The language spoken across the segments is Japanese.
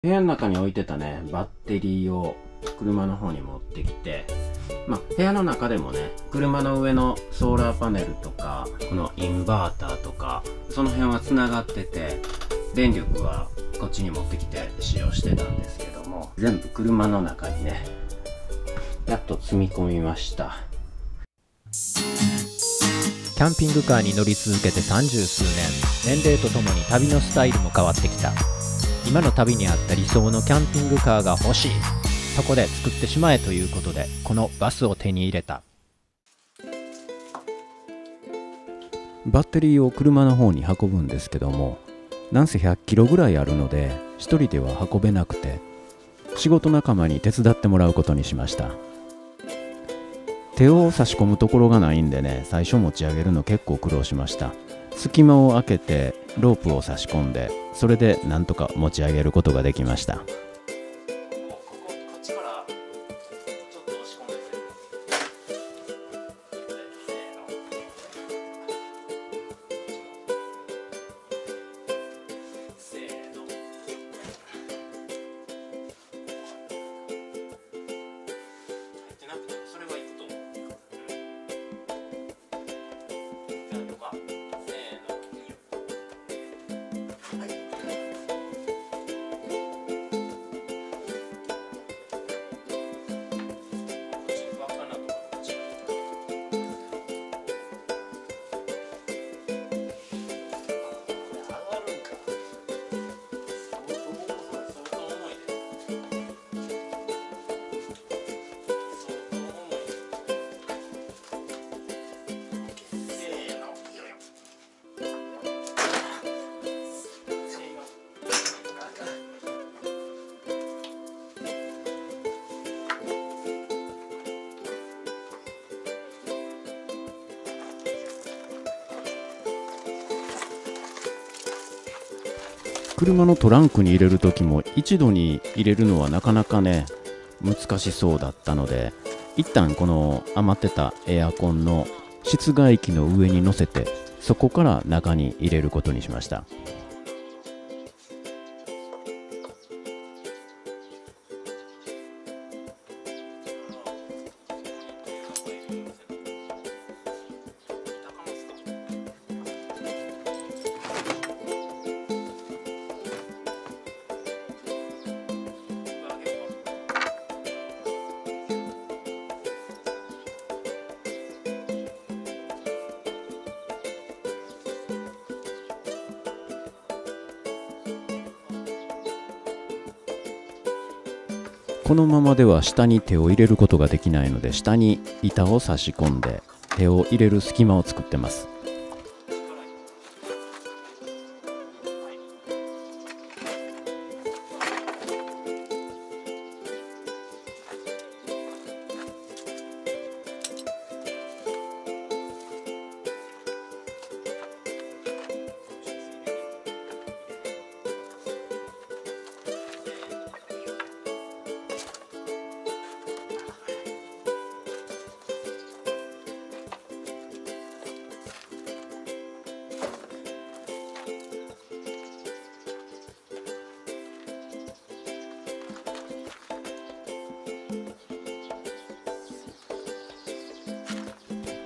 部屋の中に置いてたね、バッテリーを車の方に持ってきて、部屋の中でもね、車の上のソーラーパネルとか、このインバーターとか、その辺は繋がってて、電力はこっちに持ってきて使用してたんですけども、全部車の中にね、やっと積み込みました。キャンピングカーに乗り続けて30数年、年齢とともに旅のスタイルも変わってきた。今の旅に合った理想のキャンピングカーが欲しい。そこで作ってしまえということで、このバスを手に入れた。バッテリーを車の方に運ぶんですけども、なんせ100キロぐらいあるので一人では運べなくて、仕事仲間に手伝ってもらうことにしました。手を差し込むところがないんでね、最初持ち上げるの結構苦労しました。隙間を開けてロープを差し込んで、それでなんとか持ち上げることができました。車のトランクに入れる時も一度に入れるのはなかなかね難しそうだったので、一旦この余ってたエアコンの室外機の上に乗せて、そこから中に入れることにしました。このままでは下に手を入れることができないので、下に板を差し込んで手を入れる隙間を作ってます。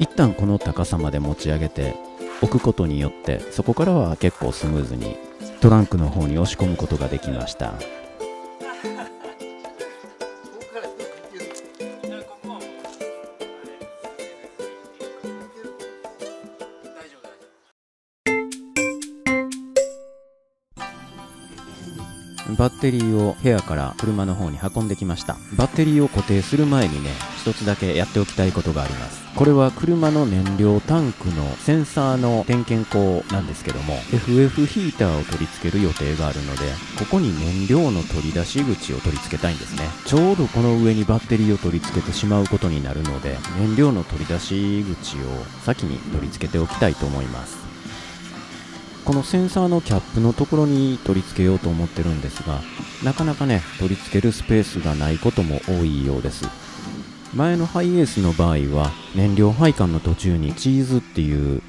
一旦この高さまで持ち上げて置くことによって、そこからは結構スムーズにトランクの方に押し込むことができました。バッテリーを部屋から車の方に運んできました。バッテリーを固定する前にね、一つだけやっておきたいことがあります。これは車の燃料タンクのセンサーの点検口なんですけども、 FF ヒーターを取り付ける予定があるので、ここに燃料の取り出し口を取り付けたいんですね。ちょうどこの上にバッテリーを取り付けてしまうことになるので、燃料の取り出し口を先に取り付けておきたいと思います。このセンサーのキャップのところに取り付けようと思ってるんですが、なかなかね取り付けるスペースがないことも多いようです。前のハイエースの場合は燃料配管の途中にチーズっていう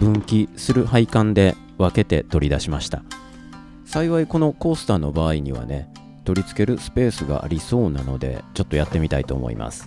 分岐する配管で分けて取り出しました。幸いこのコースターの場合にはね、取り付けるスペースがありそうなので、ちょっとやってみたいと思います。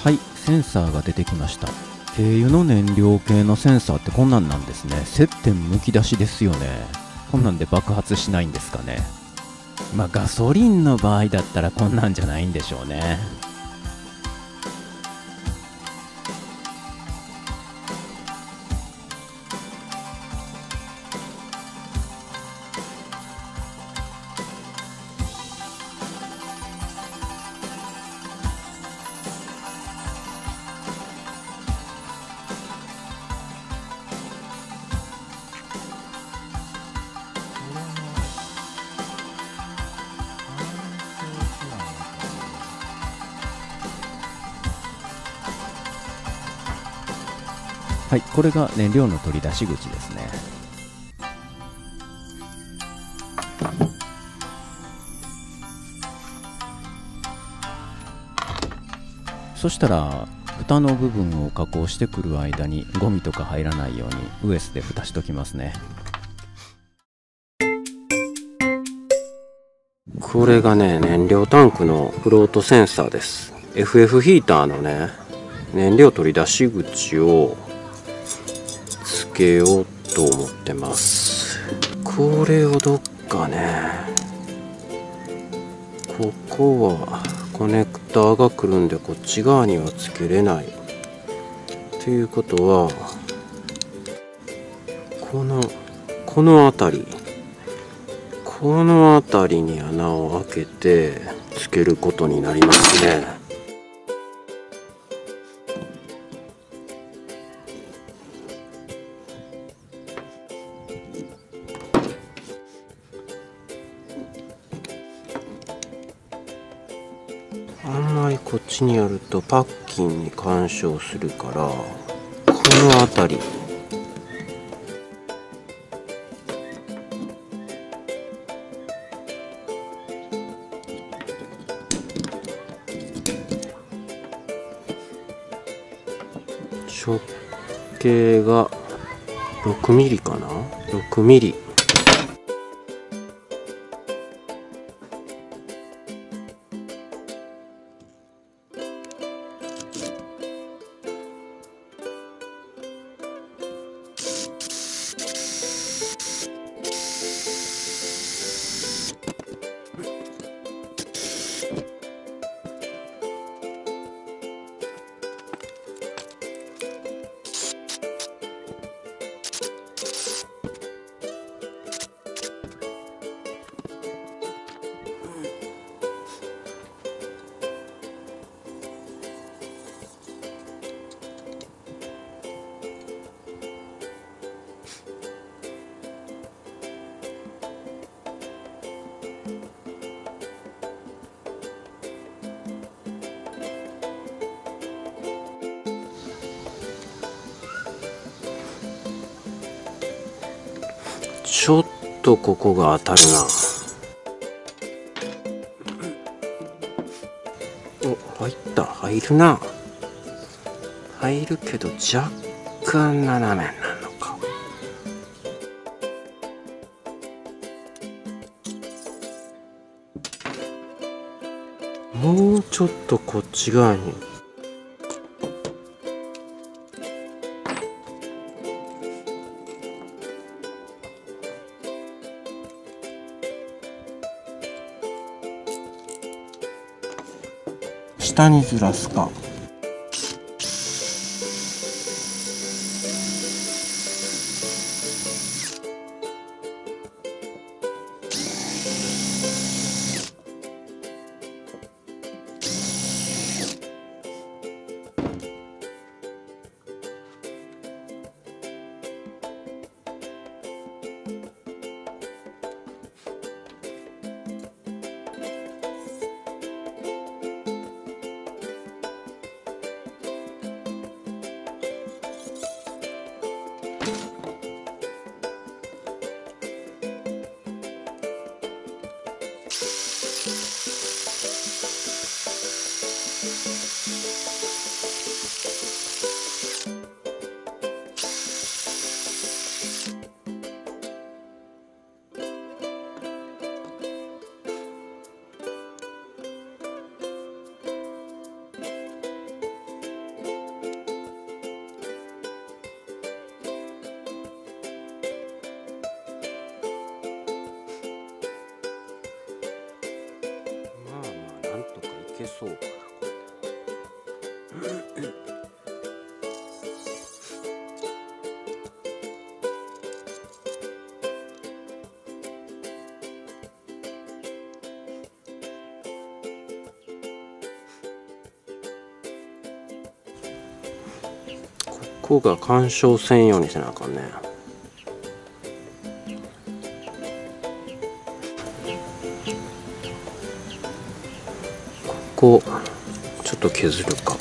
はい、センサーが出てきました。軽油の燃料系のセンサーってこんなんなんですね。接点むき出しですよね。こんなんで爆発しないんですかね。まあガソリンの場合だったらこんなんじゃないんでしょうね。はい、これが燃料の取り出し口ですね。そしたら蓋の部分を加工してくる間にゴミとか入らないようにウエスで蓋しときますね。これがね、燃料タンクのフロートセンサーです。 FF ヒーターのね、燃料取り出し口をつけようと思ってます。これをどっかね、ここはコネクターが来るんでこっち側にはつけれないということは、この辺りに穴を開けてつけることになりますね。あんまりこっちにやるとパッキンに干渉するから、この辺り直径が6ミリかな、6ミリ。ちょっとここが当たるな。お、入るな。入るけど若干斜めになるのか。もうちょっとこっち側に。下にずらすか。けそうかな。ここが干渉せんようにせなあかんね。ここちょっと削るか。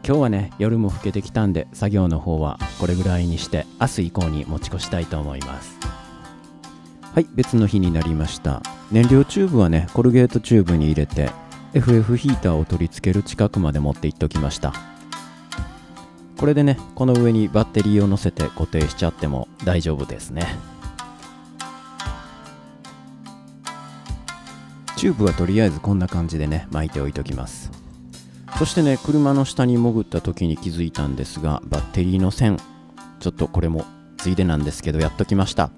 今日はね、夜も更けてきたんで、作業の方はこれぐらいにして明日以降に持ち越したいと思います。はい、別の日になりました。燃料チューブはね、コルゲートチューブに入れて FF ヒーターを取り付ける近くまで持っていっときました。これでね、この上にバッテリーを乗せて固定しちゃっても大丈夫ですね。チューブはとりあえずこんな感じでね、巻いておいときます。そしてね、車の下に潜った時に気づいたんですが、バッテリーの線、ちょっとこれもついでなんですけどやっときました。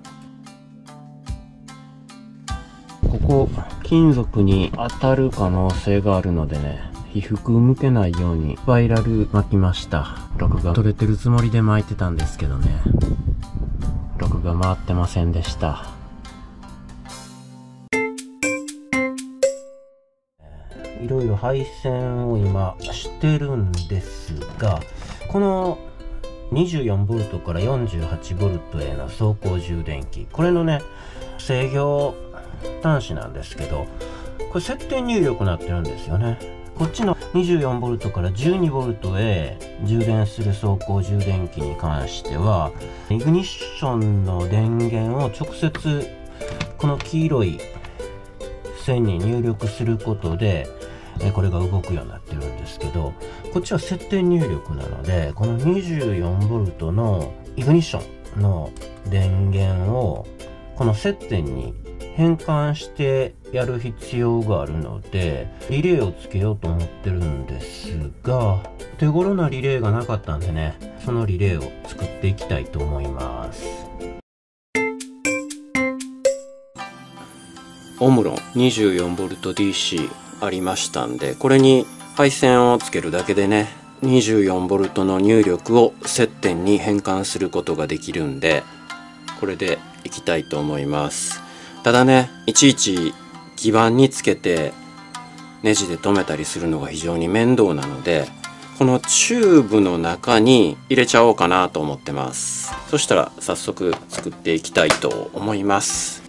ここ金属に当たる可能性があるのでね、被覆向けないようにスパイラル巻きました。録画取れてるつもりで巻いてたんですけどね、録画回ってませんでした。いろいろ配線を今してるんですが、この 24V から 48V への走行充電器、これのね制御端子なんですけど、これ設定入力になってるんですよね。こっちの 24V から 12V へ充電する走行充電器に関しては、イグニッションの電源を直接この黄色い線に入力することでこれが動くようになってるんですけど、こっちは設定入力なので、この 24V のイグニッションの電源をこの接点に変換してやる必要があるので、リレーをつけようと思ってるんですが、手頃なリレーがなかったんでね、そのリレーを作っていきたいと思います。オムロン 24V DC ありましたんで、これに配線をつけるだけでね、24V の入力を接点に変換することができるんで、これでいきたいと思います。ただね、いちいち基板につけてネジで留めたりするのが非常に面倒なので、このチューブの中に入れちゃおうかなと思ってます。そしたら早速作っていきたいと思います。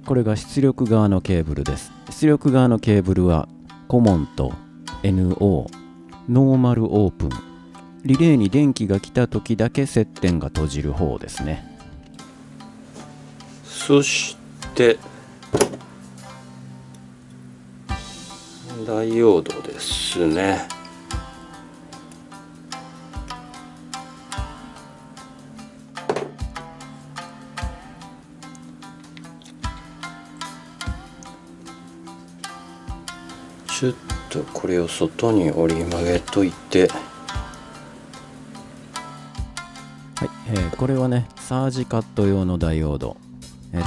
これが出力側のケーブルです。出力側のケーブルはコモンと NO、ノーマルオープン、リレーに電気が来た時だけ接点が閉じる方ですね。そしてダイオードですね。ちょっとこれを外に折り曲げといて、はい、これはねサージカット用のダイオード、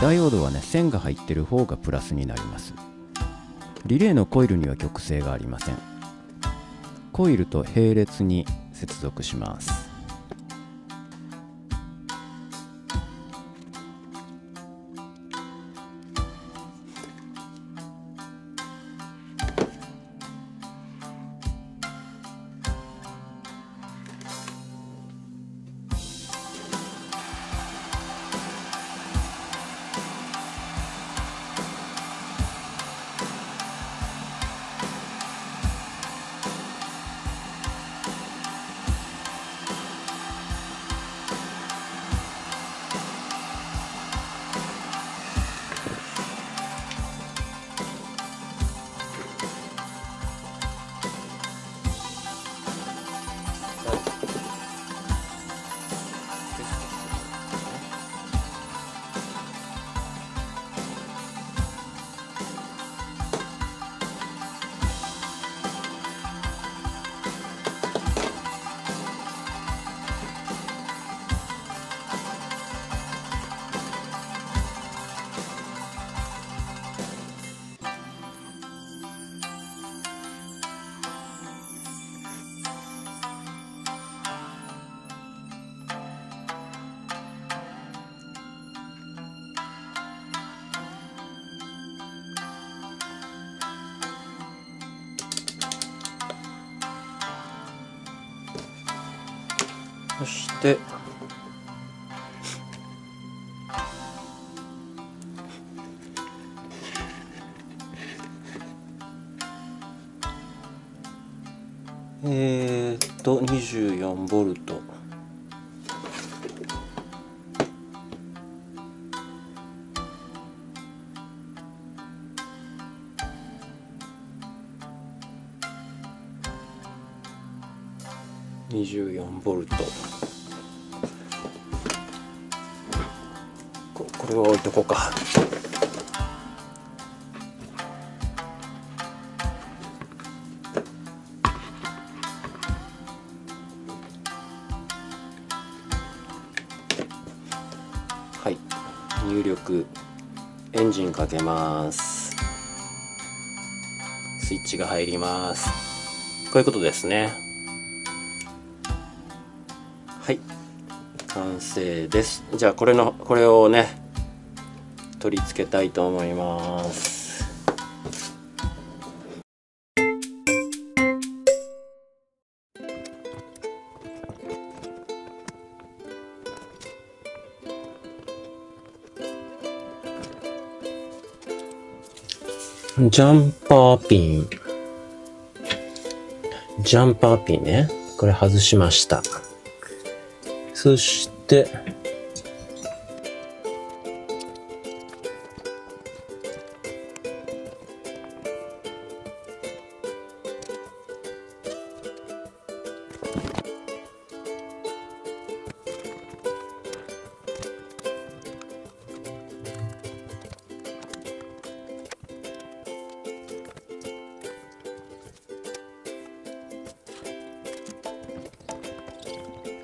ダイオードはね線が入ってる方がプラスになります。リレーのコイルには極性がありません。コイルと並列に接続します。そして24ボルト。24ボルト。これは置いとこうか。はい、入力、エンジンかけます。スイッチが入ります。こういうことですね。はい、完成です。じゃあこれをね取り付けたいと思います。ジャンパーピンね。これ外しました。そして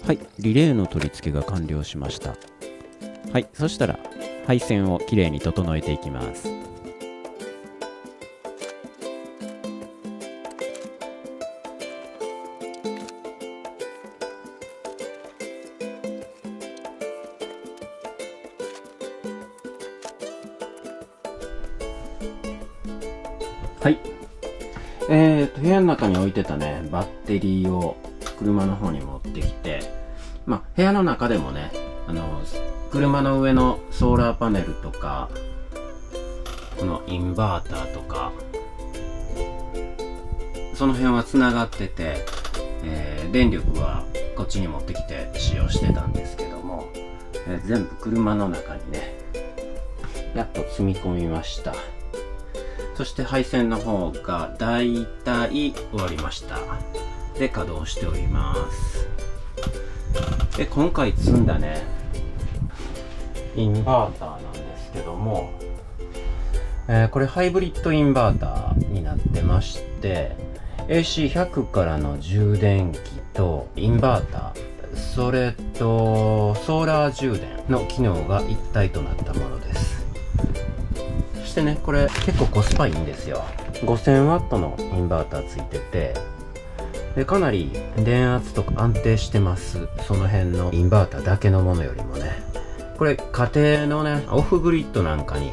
はい、リレーの取り付けが完了しました。はい、そしたら配線をきれいに整えていきます。はい。部屋の中に置いてたね、バッテリーを車の方に持ってきて、部屋の中でもね、車の上のソーラーパネルとか、このインバーターとか、その辺は繋がってて、電力はこっちに持ってきて使用してたんですけども、全部車の中にね、やっと積み込みました。そして配線の方がだいたい終わりました。で、稼働しております。で、今回積んだね、インバーターなんですけども、これハイブリッドインバーターになってまして、AC100 からの充電器とインバーター、それとソーラー充電の機能が一体となったものです。そしてね、これ結構コスパいいんですよ。5000ワットのインバーターついてて、でかなり電圧とか安定してます。その辺のインバーターだけのものよりもね。これ家庭のね、オフグリッドなんかに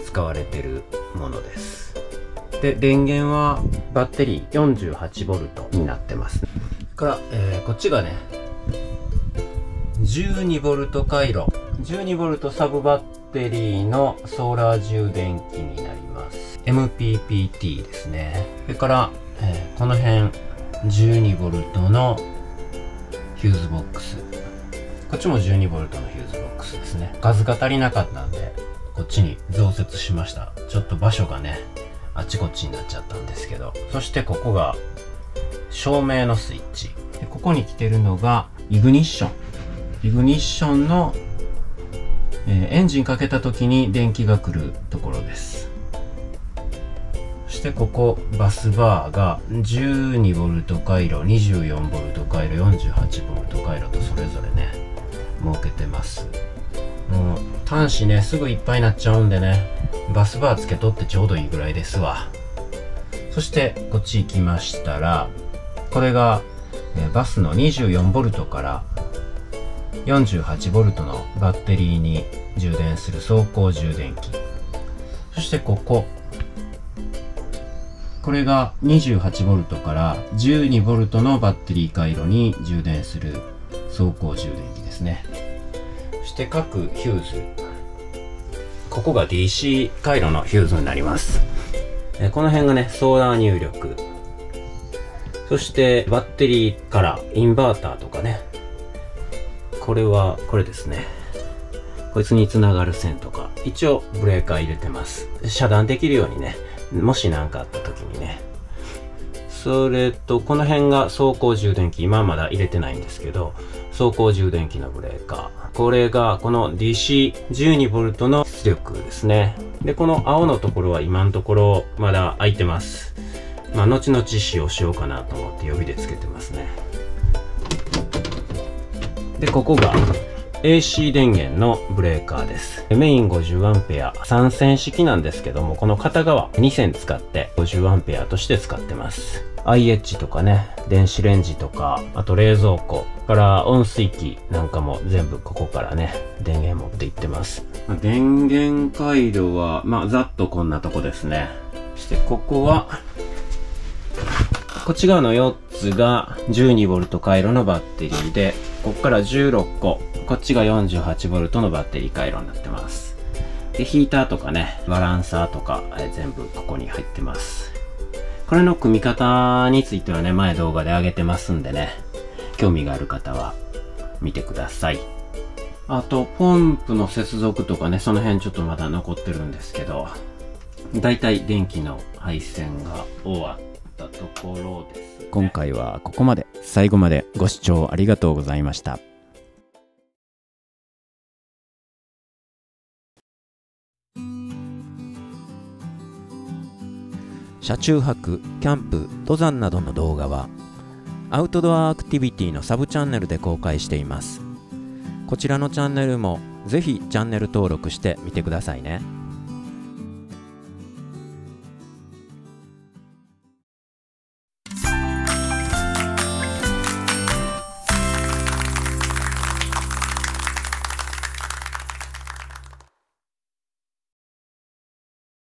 使われてるものです。で、電源はバッテリー 48V になってます。から、こっちがね、12V 回路、12V サブバッテリーのソーラー充電器になります。MPPT ですね。それから、この辺 12V のヒューズボックス。こっちも 12V のヒューズボックスですね。数が足りなかったんで、こっちに増設しました。ちょっと場所がね、あっちこっちになっちゃったんですけど。そしてここが照明のスイッチ。で、ここに来てるのがイグニッション。イグニッションの、エンジンかけた時に電気が来るところです。そしてここバスバーが 12V 回路、24V 回路、48V 回路とそれぞれね、設けてます。もう端子ね、すぐいっぱいになっちゃうんでね、バスバーつけとってちょうどいいぐらいですわ。そしてこっち行きましたら、これが、バスの 24V から48V のバッテリーに充電する走行充電器。そしてこれが 28V から 12V のバッテリー回路に充電する走行充電器ですね。そして各ヒューズ、ここが DC 回路のヒューズになります。この辺がね、ソーラー入力。そしてバッテリーからインバーターとかね。これですね。こいつにつながる線とか。一応ブレーカー入れてます。遮断できるようにね。もし何かあった時にね。それと、この辺が走行充電器。今まだ入れてないんですけど、走行充電器のブレーカー。これがこの DC12V の出力ですね。で、この青のところは今のところまだ空いてます。後々使用しようかなと思って予備でつけてますね。で、ここが AC 電源のブレーカーです。メイン 50A、3線式なんですけども、この片側2線使って 50A として使ってます。IH とかね、電子レンジとか、あと冷蔵庫から温水器なんかも全部ここからね、電源持っていってます。電源回路は、ざっとこんなとこですね。そしてここは、こっち側の4つが 12V 回路のバッテリーで、こっから16個、こっちが 48V のバッテリー回路になってます。で、ヒーターとかね、バランサーとか、全部ここに入ってます。これの組み方についてはね、前動画で上げてますんでね、興味がある方は見てください。あと、ポンプの接続とかね、その辺ちょっとまだ残ってるんですけど、だいたい電気の配線が終わったところですね。今回はここまで。最後までご視聴ありがとうございました。車中泊、キャンプ、登山などの動画はアウトドアアクティビティのサブチャンネルで公開しています。こちらのチャンネルもぜひチャンネル登録してみてくださいね。